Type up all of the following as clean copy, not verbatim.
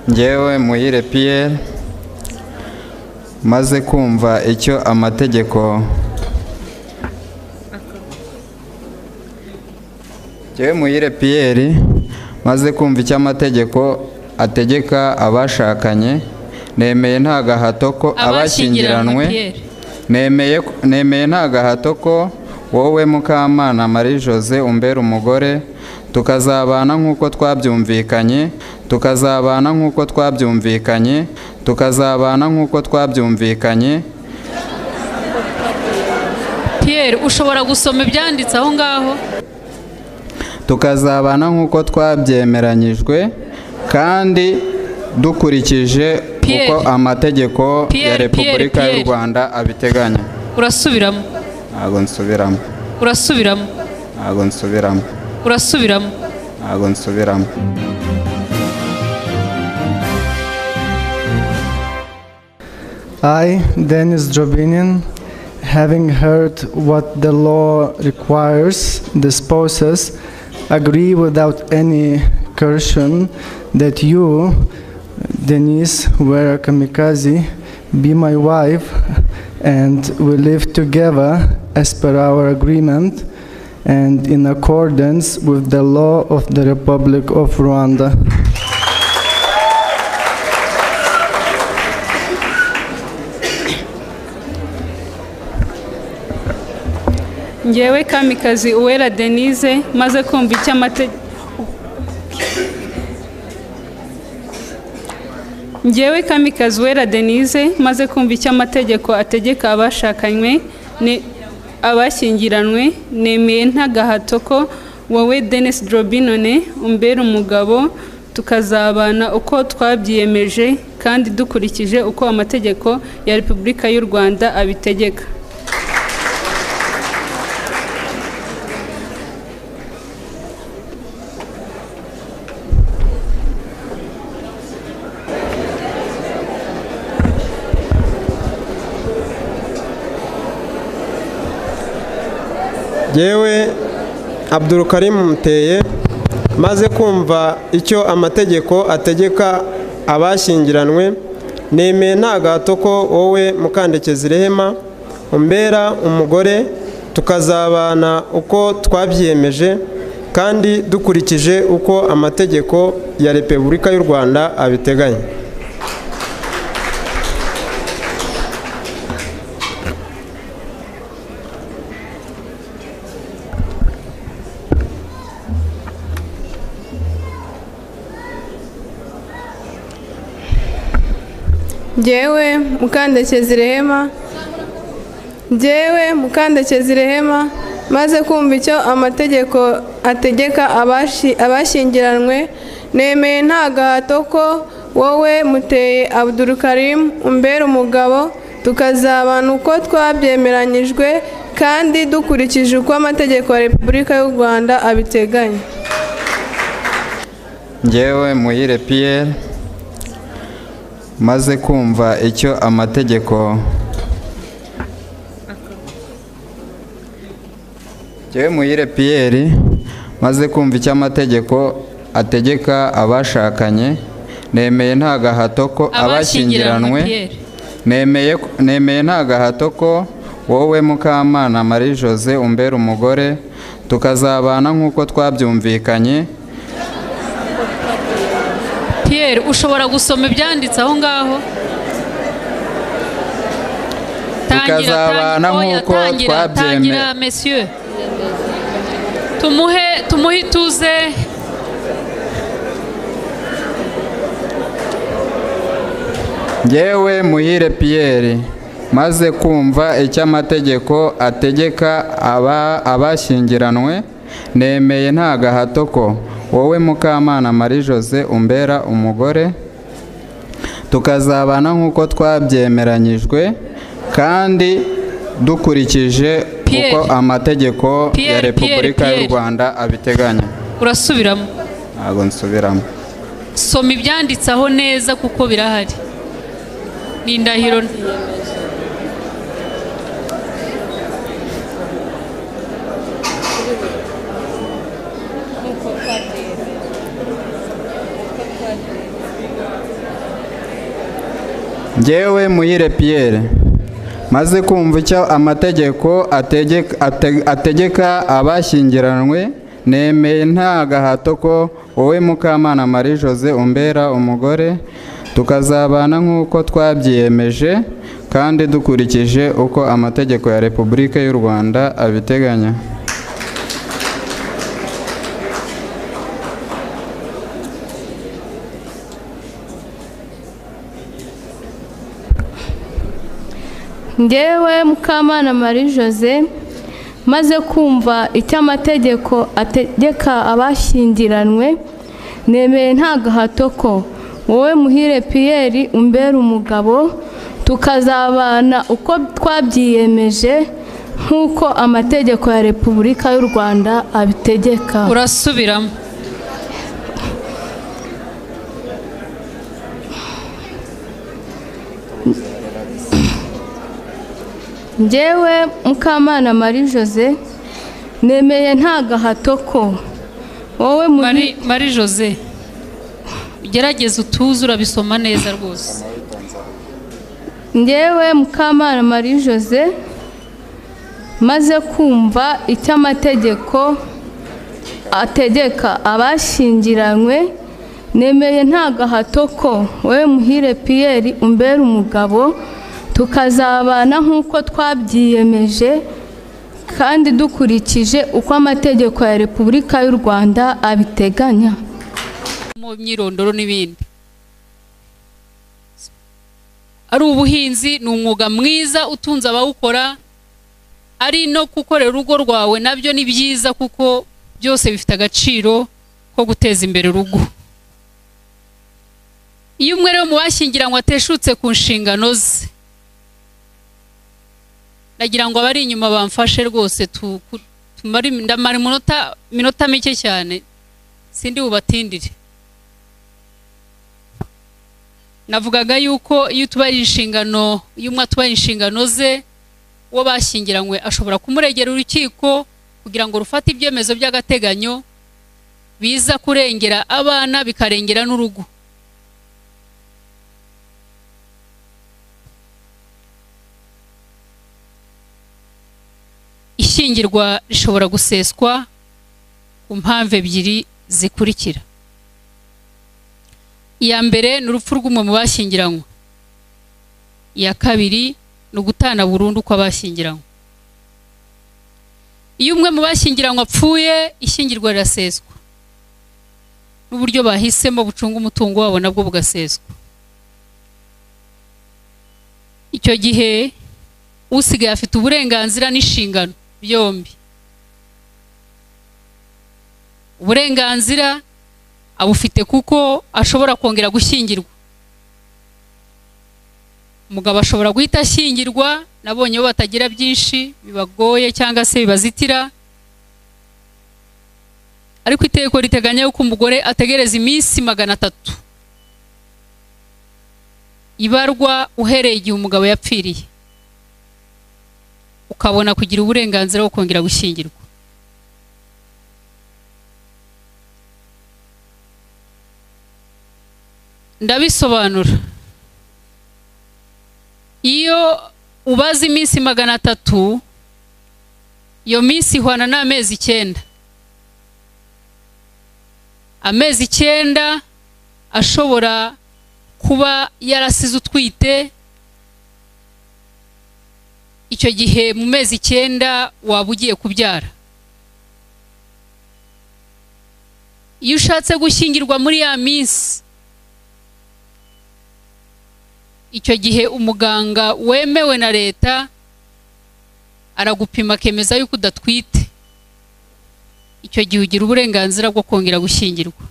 Njyewe Muhire Pierre maze kumva icyo amategeko Njyewe Muhire Pierre maze kumva icyo amategeko ategeka abashakanye, nemeye nta gahato ko abashyingiranwe, nemeye nta gahato ko wowe Mukamana Marie Jose umbera umugore, tukazabana nk'uko twabyumvikanye, Pierre, ushobora gusoma ibyanditse aho ngaho? Tukazabana nk'uko twabyemeranyijwe kandi dukurikije uko amategeko ya Repubulika y'u Rwanda abiteganya. Urasubiramo? Ntabwo nsubiramo. Urasubiramo? Ntabwo nsubiramo. Urasubiramo? Ntabwo nsubiramo. I, Dennis Drobinin, having heard what the law requires, the spouses agree without any coercion that you, Denise Wera Kamikaze, be my wife, and we live together as per our agreement and in accordance with the law of the Republic of Rwanda. Njyewe Kamikazi Uwera Denise maze kumva icyo amategeko Njyewe Kamikazi Uwera Denise maze kumva icyo amategeko ategeka abashakanywe abashyingiranwe, nemeye nta gahato ko wowe Dennis Drobinone umbera umugabo, tukazabana uko twabyiyemeje kandi dukurikije uko amategeko ya Repubulika y'u Rwanda abitegeka. Yewe Abdulkarim Muteye maze kumva icyo amategeko ategeka abashyingiranwe, nemeye nta gahato ko wowe Mukandekezi Rehema umbera umugore, tukazabana uko twabyiyemeje kandi dukurikije uko amategeko ya Repubulika y'u Rwanda abiteganya. Njyewe Mukandekezi Rehema maze kumva icyo amategeko ategeka abashyingiranwe, nemeye nta gahato ko wowe Muteye Abdulkarim umbera umugabo, tukazabana uko twabyemeranyijwe kandi dukurikije uko amategeko ya Repubulika y'u Rwanda abiteganya. Njyewe Muhire Pierre maze kumva icyo amategeko maze kumva icyo amategeko ategeka abashakanye, nemeye nta gahato ko abashyingiranwe, nemeye nta gahato ko wowe Mukamana Marie Jose umbera umugore, tukazabana nk'uko twabyumvikanye. Pierre, ushobora gusoma ibyanditse aho ngaho? Tukazabana nk'uko twabyemeranyijwe. Messieurs, tumuhe ituze. Njyewe Muhire Pierre maze kumva icyo amategeko ategeka abashyingiranwe, nemeye nta gahato ko wowe Mukamana Marie Jose umbera umugore, tukazabana nk'uko twabyemeranyijwe kandi dukurikije uko amategeko ya Repubulika y'u Rwanda abiteganya. Urasubiramo? Ntabwo nsubiramo. Soma ibyanditse aho neza kuko birahari. Ni indahiro. Njyewe Muhire Pierre maze kumva icyo amategeko ategeka abashyingiranywe, nemeye nta gahato ko wowe Mukamana Marie Jose umbera umugore, tukazabana nk'uko twabyiyemeje kandi dukurikije uko amategeko ya Repubulika y'u Rwanda abiteganya. Njyewe Mukamana Marie Jose maze kumva icyo amategeko ategeka abashyingiranywe, nemeye nta gahato ko wowe Muhire Pierre umbera umugabo, tukazabana uko twabyiyemeje nk'uko amategeko ya Repubulika y'u Rwanda abitegeka. Urasubiramo. Njyewe Mukamana Marie Jose nemeye nta gahato ko wowe Marie Jose gerageza utuze urabisoma neza rwose. Njyewe Mukamana Marie Jose maze kumva icyo amategeko ategeka abashyingiranywe, nemeye nta gahato ko wowe Muhire Pierre umbera umugabo, tukazabana nk'uko twabyiyemeje kandi dukurikije uko amategeko ya Repubulika y'u Rwanda abiteganya. Mu myirondoro n'ibindi. Ari ubuhinzi ni umwuga mwiza utunze abawukora, ari no gukorera urugo rwawe nabyo ni byiza kuko byose bifite agaciro ko guteza imbere urugo. Iyo umwe rero mu bashyingiranywe ateshutse ku nshingano ze, nagira ngo abari inyuma bamfashe rwose ndamara minota mike cyane sindi bubatindire. Navugaga yuko iyo tubaye inshingano, iyo umwe atubaye inshingano ze, uwo bashyingiranywe ashobora kumuregera urukiko kugira ngo rufate ibyemezo by'agateganyo biza kurengera abana bikarengera n'urugo. Ishyingirwa rishobora guseswa ku mpamvu ebyiri zikurikira. Iya mbere ni urupfu rw'umwe mu bashyingiranywe. Iya kabiri ni ugutana burundu kw'abashyingiranywe. Iyo umwe mu bashyingiranywe apfuye, ishyingirwa riraseswa. N'uburyo bahisemo bucunga umutungo wabo nabwo bugaseswa. Icyo gihe usigaye afite uburenganzira n'inshingano byombi. Uburenganzira abufite kuko ashobora kongera gushyingirwa. Umugabo ashobora guhita ashyingirwa, nabonye bo batagira byinshi bibagoye cyangwa se bibazitira, ariko itegeko riteganya yuko umugore ategereza iminsi 300 ibarwa uhereye igihe umugabo yapfiriye, ukabona kugira uburenganzira bwo kongera gushyingirwa. Ndabisobanura. Iyo ubaza iminsi 300, iyo minsi ihwana n'amezi 9. Amezi 9 ashobora kuba yarasize utwite. Icyo gihe mu mezi 9 waba ugiye kubyara. Iyo ushatse gushyingirwa muri ya minsi, icyo gihe umuganga wemewe na leta aragupima akemeza yuko udatwite. Icyo gihe ugira uburenganzira bwo kongera gushyingirwa.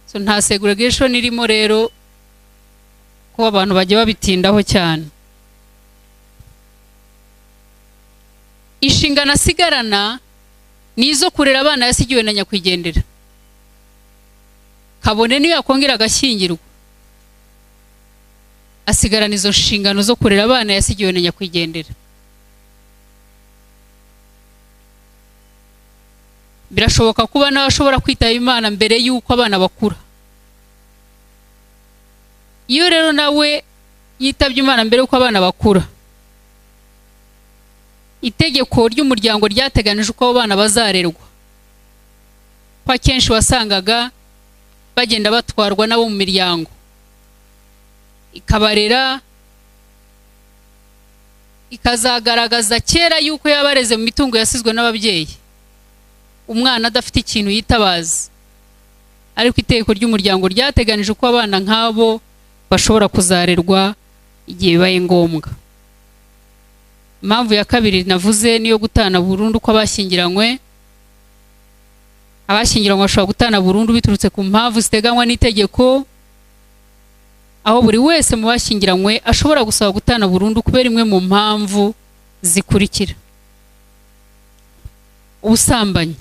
So nta segregation irimo rero ko abantu bajye babitindaho cyane. Inshingano asigarana nizo kurera abana yasigiwe na nyakwigendera. Kabone niyo yakongera agashyingirwa, asigarana izo nshingano zo kurera abana yasigiwe na nyakwigendera. Birashoboka kuba nawe ashobora kwitaba Imana mbere yuko abana bakura. iyo rero nawe yitabye Imana mbere yuko abana bakura, itegeko ry'umuryango ryateganije uko abo bana bazarerwa, kwa kenshi wasangaga bagenda batwarwa nabo mu miryango ikabarera, ikazagaragaza kera yuko yabareze mu mitungo yasizwe n'ababyeyi, umwana adafite ikintu yitabaza. Ariko itegeko ry'umuryango ryateganije uko abana nk'abo bashobora kuzarerwa igihe bibaye ngombwa. Impamvu ya kabiri navuze niyo gutana burundu ko abashyingiranywe bashobora gutana burundu biturutse ku mpamvu ziteganywa n'itegeko, aho buri wese mu bashyingiranywe ashobora gusaba gutana burundu kubera imwe mu mpamvu zikurikira: ubusambanyi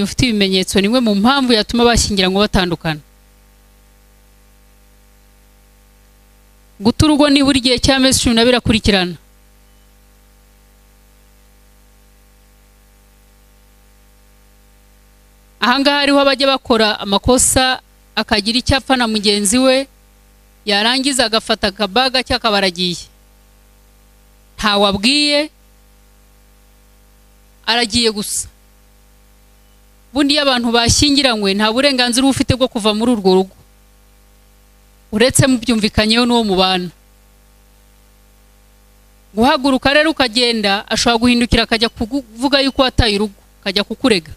bufite ibimenyetso, ni imwe mu mpamvu yatuma abashyingiranywe batandukana. Guta urugo nibura igihe cy'amezi 12 akurikirana, ahangaha hariho abajya bakora amakosa akagira icyo apfa na mugenzi we, yarangiza agafata akabaga cyangwa baragiye, ntawabwiye, aragiye gusa. Bundi iyo abantu bashyingiranywe nta burenganzira ufite bwo kuva muri urwo rugo uretse mubyumvikanyeho n'uwo mubana. Guhaguruka rero ukagenda, ashobora guhindukira akajya kuvuga yuko wataye urugo, akajya kukurega.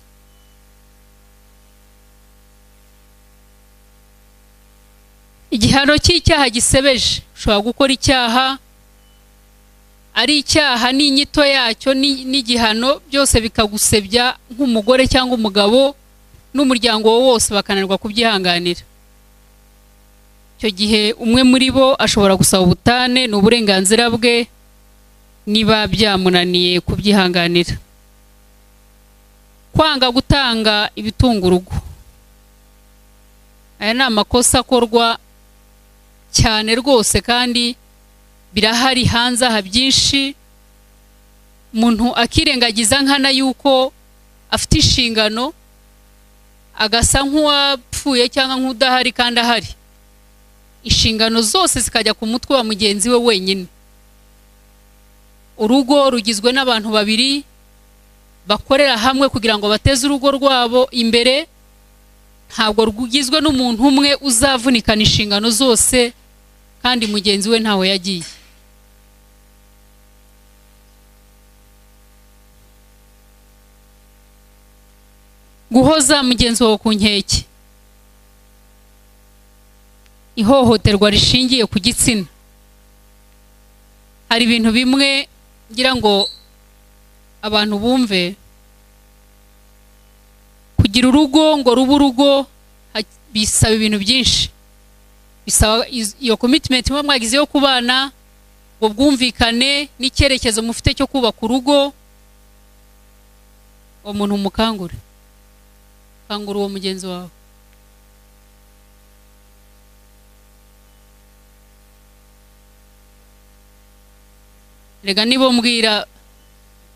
Igihano cy'icyaha gisebeje, ushobora gukora icyaha, ari icyaha n'inyito yacyo n'igihano byose bikagusebya nk'umugore cyangwa umugabo, n'umuryango wose bakananirwa kubyihanganira. Icyo gihe umwe muri bo ashobora gusaba ubutane, ni uburenganzira bwe niba byamunaniye kubyihanganira. Kwanga gutanga ibitunga urugo, aya ni amakosa akorwa cyane rwose kandi birahari hanze aha byinshi. Umuntu akirengagiza nkana yuko afite inshingano, agasa nk'uwapfuye cyangwa nk'udahari kandi ahari. Inshingano zose zikajya ku mutwe wa mugenzi we wenyine. Urugo rugizwe n'abantu babiri bakorera hamwe kugira ngo bateze urugo rwabo imbere, ntabwo rugizwe n'umuntu umwe uzavunikana inshingano zose kandi mugenzi we ntawe yagiye. Guhoza mugenzi wawe ku nkeke, ihohoterwa rishingiye ku gitsina. Hari ibintu bimwe ngira ngo abantu bumve, kugira urugo ngo rubu urugo bisaba ibintu byinshi. Bisaba iyo commitment mwa mwagize yo kubana, ngo bwumvikane n'icyerekezo mufite cyo kubaka urugo. Umuntu umukangura, kangura uwo mugenzi wawe. Rega nibo mbwira,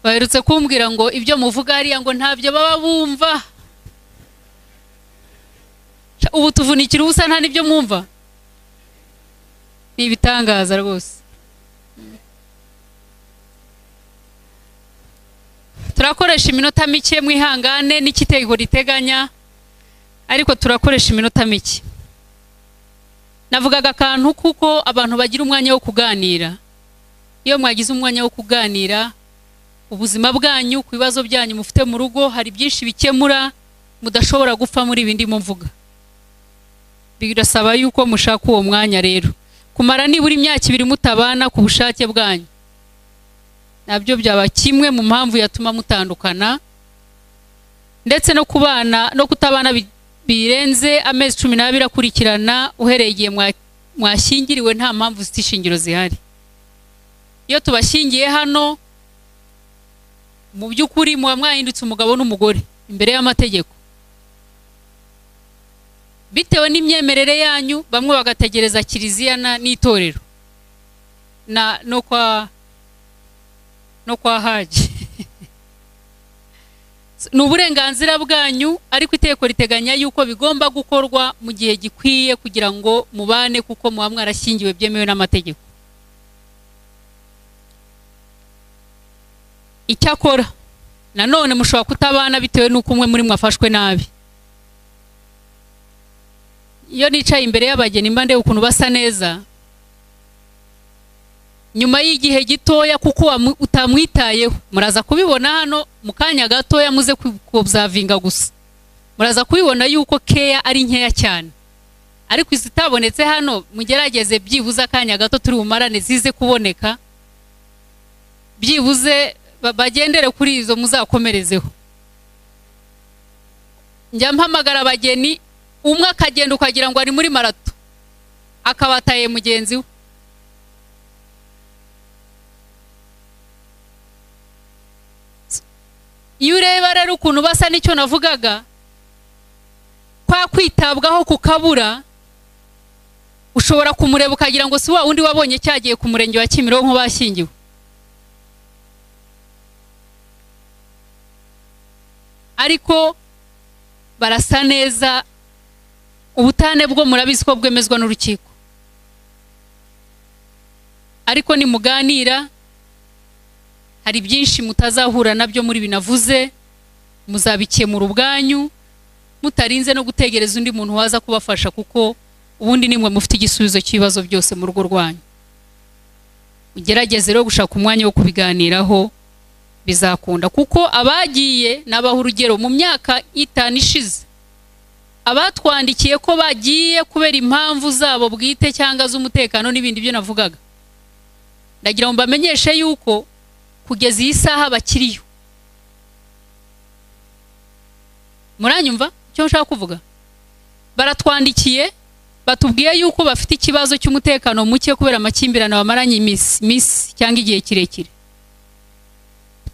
baherutse kumbwira ngo ibyo muvuga hariya ngo ntabyo baba bumva. Ubu tuvunikira ubusa nta nibyo mwumva. Ni ibitangaza rwose. Turakoresha iminota mike mwihangane n'ikitegeko riteganya, ariko turakoresha iminota mike. Navugaga akantu kuko abantu bagira umwanya wo kuganira. Iyo mwagize umwanya wo kuganira ubuzima bwanyu, ku bibazo byanyu mufite mu rugo, hari byinshi bikemura, mudashobora gupfa muri ibindi mvuga. Birasaba yuko mushaka uwo mwanya rero. Kumara nibura imyaka 2 mutabana ku bushake bwanyu, nabyo byaba kimwe mu mpamvu yatuma mutandukana. Ndetse no kubana no kutabana birenze amezi 12 akurikirana uhereye igihe mwashyingiriwe, nta mpamvu zitishingiro zihari. Iyo tubashyingiye hano, mu by'ukuri muba mwahindutse umugabo n'umugore imbere y'amategeko. Bitewe n'imyemerere yanyu, bamwe bagategereza kiliziya n'itorero no kwa haji. ni uburenganzira bwanyu, ariko iteko riteganya yuko bigomba gukorwa mu gihe gikwiye kugira ngo mubane, kuko muba mwarashyingiwe byemewe n'amategeko. Icyakora nanone mushobora kutabana bitewe n'uko umwe muri mwafashwe nabi. Iyo nicaye imbere y'abageni mba ndeba ukuntu basa neza, nyuma y'igihe gitoya kuko utamwitayeho, muraza kubibona hano mu kanya gatoya, muze kubzavinga gusa, muraza kubibona yuko keya ari nkeya cyane. Ariko izitabonetse hano mugerageze byibuze akanya gato turi bumarane zize kuboneka, byibuze bagendere kuri izo muzakomerezeho. Njya mpamagara abageni, umwe akagenda ukagira ngo ari muri marato, akabataye mugenzi we. Iyo ureba rero ukuntu basa n'icyo navugaga, kwa kwitabwaho kukabura, ushobora kumureba ukagira ngo si wa undi wabonye cyagiye ku murenge wa Kimironko bashyingiwe. Ariko barasa neza, ubutane bwo murabizi ko bwemezwa n'urukiko. Ariko nimuganira, hari byinshi mutazahura nabyo muri binavuze, muzabikemura ubwanyu mutarinze no gutegereza undi muntu waza kubafasha, kuko ubundi nimwe mufite igisubizo cy'ibibazo byose mu rugo rwanyu. Ugerageze rero gushaka umwanya wo kubiganiraho, bizakunda. Kuko abagiye nabaho urugero mu myaka 5 ishize, abatwandikiye ko bagiye kubera impamvu zabo bwite cyangwa z'umutekano n'ibindi byo navugaga, ndagira ngo mbamenyeshe yuko kugeza iyi saha bakiriyo. Muranyumva icyo nshaka kuvuga? Baratwandikiye batubwiye yuko bafite ikibazo cy'umutekano muke kubera amakimbirane bamaranye iminsi cyangwa igihe kirekire.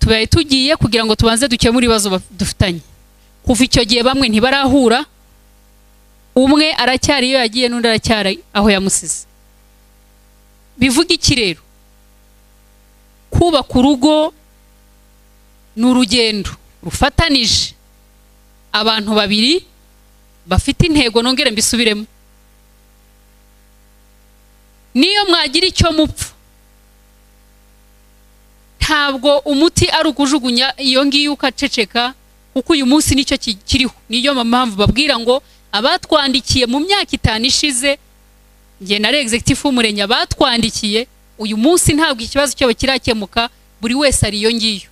Tubaye tugiye kugira ngo tubanze dukemure ibibazo dufitanye. Kuva icyo gihe bamwe ntibarahura, umwe aracyari iyo yagiye n'undi aracyari aho yamusize. Bivuga iki rero? Kubaka urugo ni urugendo rufatanije abantu babiri bafite intego. Nongere mbisubiremo, niyo mwagira icyo mupfa, ntabwo umuti ari ukujugunya iyo ngiyo ukaceceka, kuko uyu munsi nicyo kiriho. Niyo mpamvu babwira ngo abatwandikiye mu myaka 5 ishize, nge na executive w'umurenge batwandikiye, uyu munsi ntabwo ikibazo cyabo kirakemuka, buri wese ari iyo ngiyo.